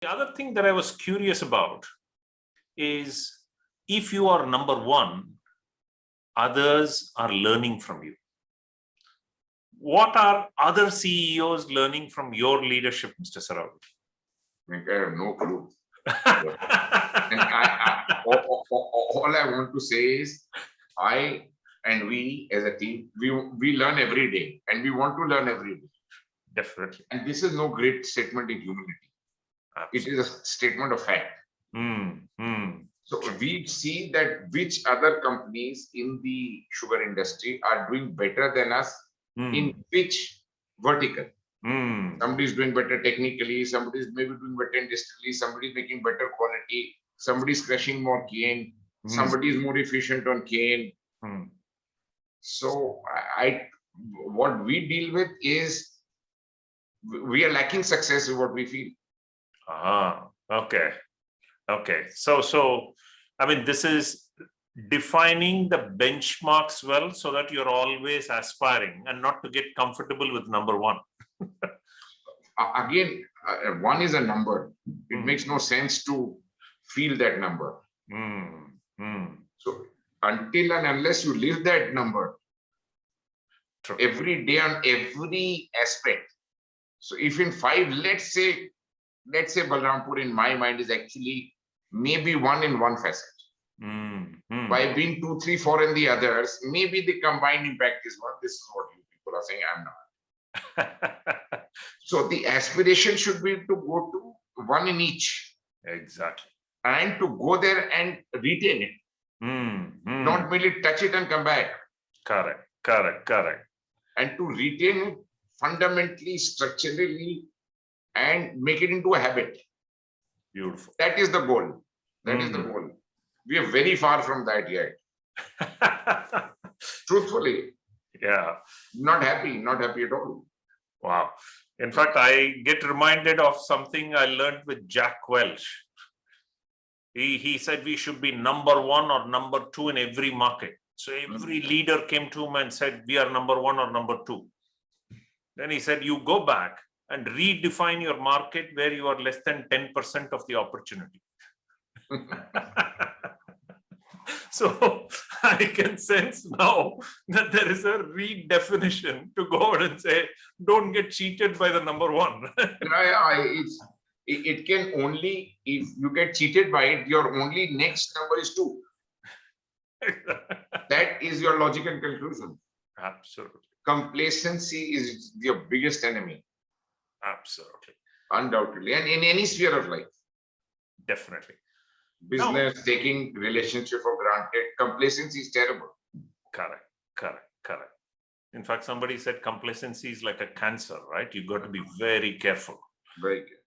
The other thing that I was curious about is if you are number one, others are learning from you. What are other CEOs learning from your leadership, Mr. Saraogi? I have no clue. And all I want to say is, I and we as a team, we learn every day, and we want to learn every day. Definitely. And this is no great statement in humility. Absolutely. It is a statement of fact. So we see that which other companies in the sugar industry are doing better than us in which vertical. Somebody is doing better technically, somebody is maybe doing better industrially, somebody is making better quality, somebody is crushing more cane, somebody is more efficient on cane. So what we deal with is we are lacking success is what we feel. Okay. So I mean, this is defining the benchmarks well so that you're always aspiring and not to get comfortable with number one. Again, one is a number. It makes no sense to feel that number. So until and unless you live that number, true, every day on every aspect. So if in 5, let's say Balrampur in my mind is actually maybe 1 in one facet. By being 2, 3, 4 in the others, maybe the combined impact is 1. This is what you people are saying. I'm not. So the aspiration should be to go to 1 in each. Exactly. And to go there and retain it. Not merely touch it and come back. Correct. And to retain it fundamentally, structurally, and make it into a habit. Beautiful. That is the goal. That is the goal. We are very far from that yet. Truthfully. Yeah. Not happy at all. Wow. In fact, I get reminded of something I learned with Jack Welch. He said we should be number 1 or number 2 in every market. So every leader came to him and said, we are number 1 or number 2. Then he said, you go back and redefine your market where you are less than 10% of the opportunity. So I can sense now that there is a redefinition to go out and say, don't get cheated by the number 1. It can only, if you get cheated by it, your only next number is 2. That is your logical conclusion. Absolutely. Complacency is your biggest enemy. Absolutely. Undoubtedly. And in any sphere of life. Definitely. Business, taking relationship for granted. Complacency is terrible. Correct. In fact, somebody said complacency is like a cancer, right? You got to be very careful. Very careful.